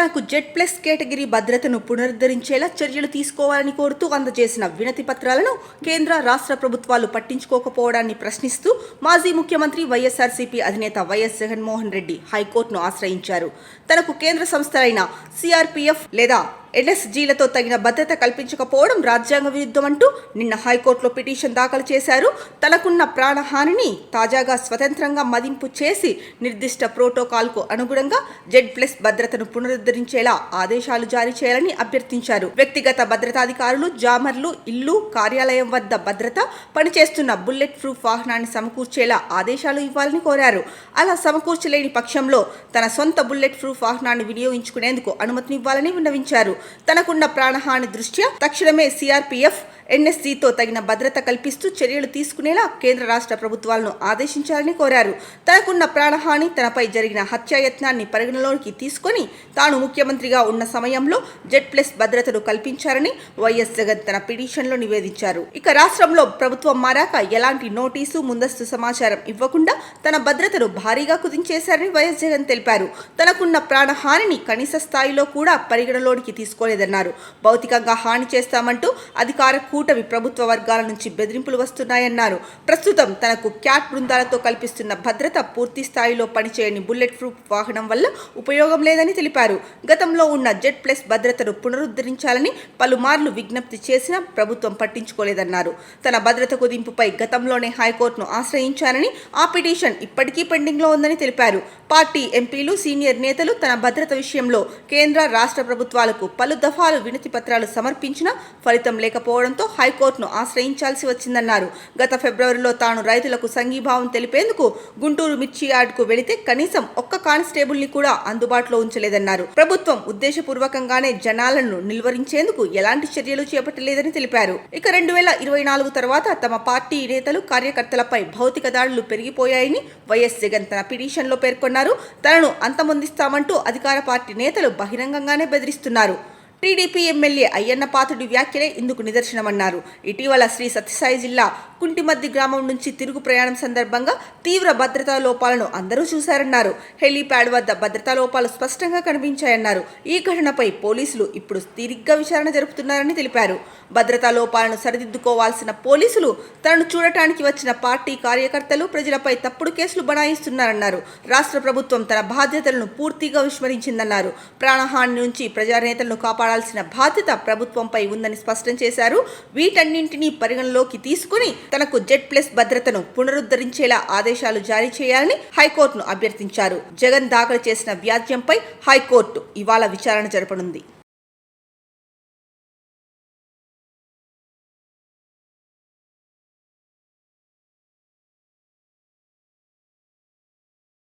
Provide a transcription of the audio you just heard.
తనకు Z+ category భద్రతను పునరుద్ధరించేలా చర్యలు తీసుకోవాలని కోరుతూ అందజేసిన వినతి పత్రాలను కేంద్ర రాష్ట్ర ప్రభుత్వాలు పట్టించుకోకపోవడాన్ని ప్రశ్నిస్తూ మాజీ ముఖ్యమంత్రి వైఎస్ఆర్సీపీ అధినేత వైఎస్ జగన్మోహన్ రెడ్డి హైకోర్టును ఆశ్రయించారు. తనకు కేంద్ర సంస్థలైన సిఆర్పీఎఫ్ లేదా ఎన్ఎస్జీలతో తగిన భద్రత కల్పించకపోవడం రాజ్యాంగ విరుద్ధమంటూ నిన్న హైకోర్టులో పిటిషన్ దాఖలు చేశారు. తనకున్న ప్రాణహానిని తాజాగా స్వతంత్రంగా మదింపు చేసి నిర్దిష్ట ప్రోటోకాల్కు అనుగుణంగా జెడ్+ భద్రతను పునరుద్ధరించేలా ఆదేశాలు జారీ చేయాలని అభ్యర్థించారు. వ్యక్తిగత భద్రతాధికారులు, జామర్లు, ఇల్లు, కార్యాలయం వద్ద భద్రత పనిచేస్తున్న బుల్లెట్ ప్రూఫ్ వాహనాన్ని సమకూర్చేలా ఆదేశాలు ఇవ్వాలని కోరారు. అలా సమకూర్చలేని పక్షంలో తన సొంత బుల్లెట్ ప్రూఫ్ వాహనాన్ని వినియోగించుకునేందుకు అనుమతినివ్వాలని విన్నవించారు. తనకున్న ప్రాణహాని దృష్ట్యా తక్షణమే సిఆర్పీఎఫ్, ఎన్ఎస్జీతో తగిన భద్రత కల్పిస్తూ చర్యలు తీసుకునేలా కేంద్ర రాష్ట్ర ప్రభుత్వాలను ఆదేశించాలని కోరారు. తనకున్న ప్రాణహాని, తనపై జరిగిన హత్యాయత్నాన్ని పరిగణలోకి తీసుకొని తాను ముఖ్యమంత్రిగా ఉన్న సమయంలో జెడ్+ భద్రతను కల్పించారని వైఎస్ జగన్ తన పిటిషన్లో నివేదించారు. ఇక రాష్ట్రంలో ప్రభుత్వం మారాక ఎలాంటి నోటీసు, ముందస్తు సమాచారం ఇవ్వకుండా తన భద్రతను భారీగా కుదించేశారని వైఎస్ జగన్ తెలిపారు. తనకున్న ప్రాణహానిని కనీస స్థాయిలో కూడా పరిగణలోనికి తీసుకోలేదన్నారు. భౌతికంగా హాని చేస్తామంటూ అధికార కూటమి ప్రభుత్వ వర్గాల నుంచి బెదిరింపులు వస్తున్నాయన్నారు. ప్రస్తుతం తనకు క్యాట్ బృందాలతో కల్పిస్తున్న భద్రత పూర్తి స్థాయిలో పనిచేయని బుల్లెట్ ప్రూఫ్ వాహనం వల్ల ఉపయోగం లేదని తెలిపారు. గతంలో ఉన్న జెడ్+ భద్రతను పునరుద్ధరించాలని పలుమార్లు విజ్ఞప్తి చేసినా ప్రభుత్వం పట్టించుకోలేదన్నారు. తన భద్రత కుదింపుపై గతంలోనే హైకోర్టును ఆశ్రయించారని, ఆ పిటిషన్ ఇప్పటికీ పెండింగ్లో ఉందని తెలిపారు. పార్టీ ఎంపీలు, సీనియర్ నేతలు తన భద్రత విషయంలో కేంద్ర, రాష్ట్ర ప్రభుత్వాలకు పలు దఫాలు వినతి పత్రాలు సమర్పించినా ఫలితం లేకపోవడంతో హైకోర్టును ఆశ్రయించాల్సి వచ్చిందన్నారు. గత ఫిబ్రవరిలో తాను రైతులకు సంఘీభావం తెలిపేందుకు గుంటూరు మిర్చి యార్డుకు వెళితే కనీసం ఒక్క కానిస్టేబుల్ని కూడా అందుబాటులో ఉంచలేదన్నారు. ప్రభుత్వం ఉద్దేశపూర్వకంగానే జనాలను నిలువరించేందుకు ఎలాంటి చర్యలు చేపట్టలేదని తెలిపారు. ఇక 2024 తర్వాత తమ పార్టీ నేతలు, కార్యకర్తలపై భౌతిక దాడులు పెరిగిపోయాయని వైఎస్ జగన్ తన పిటిషన్లో పేర్కొన్నారు. తనను అంతమొందిస్తామంటూ అధికార పార్టీ నేతలు బహిరంగంగానే బెదిరిస్తున్నారు. టీడీపీ ఎమ్మెల్యే అయ్యన్న పాత్రుడి వ్యాఖ్యలే ఇందుకు నిదర్శనమన్నారు. ఇటీవల శ్రీ సత్యసాయి జిల్లా కుంటిమద్ది గ్రామం నుంచి తిరుగు ప్రయాణం సందర్భంగా తీవ్ర భద్రతా లోపాలను అందరూ చూశారన్నారు. హెలీప్యాడ్ వద్ద భద్రతా లోపాలు స్పష్టంగా కనిపించాయన్నారు. ఈ ఘటనపై పోలీసులు ఇప్పుడు తీరిగ్గా విచారణ జరుపుతున్నారని తెలిపారు. భద్రతా లోపాలను సరిదిద్దుకోవాల్సిన పోలీసులు తనను చూడటానికి వచ్చిన పార్టీ కార్యకర్తలు, ప్రజలపై తప్పుడు కేసులు బనాయిస్తున్నారన్నారు. రాష్ట్ర ప్రభుత్వం తన బాధ్యతలను పూర్తిగా విస్మరించిందన్నారు. ప్రాణహాని నుంచి ప్రజానేతలను కాపాడాల్సిన బాధ్యత ప్రభుత్వంపై ఉందని స్పష్టం చేశారు. వీటన్నింటినీ పరిగణలోకి తీసుకుని తనకు జెడ్+ భద్రతను పునరుద్ధరించేలా ఆదేశాలు జారీ చేయాలని హైకోర్టును అభ్యర్థించారు. జగన్ దాఖలు చేసిన వ్యాజ్యంపై హైకోర్టు ఇవాళ విచారణ జరపనుంది.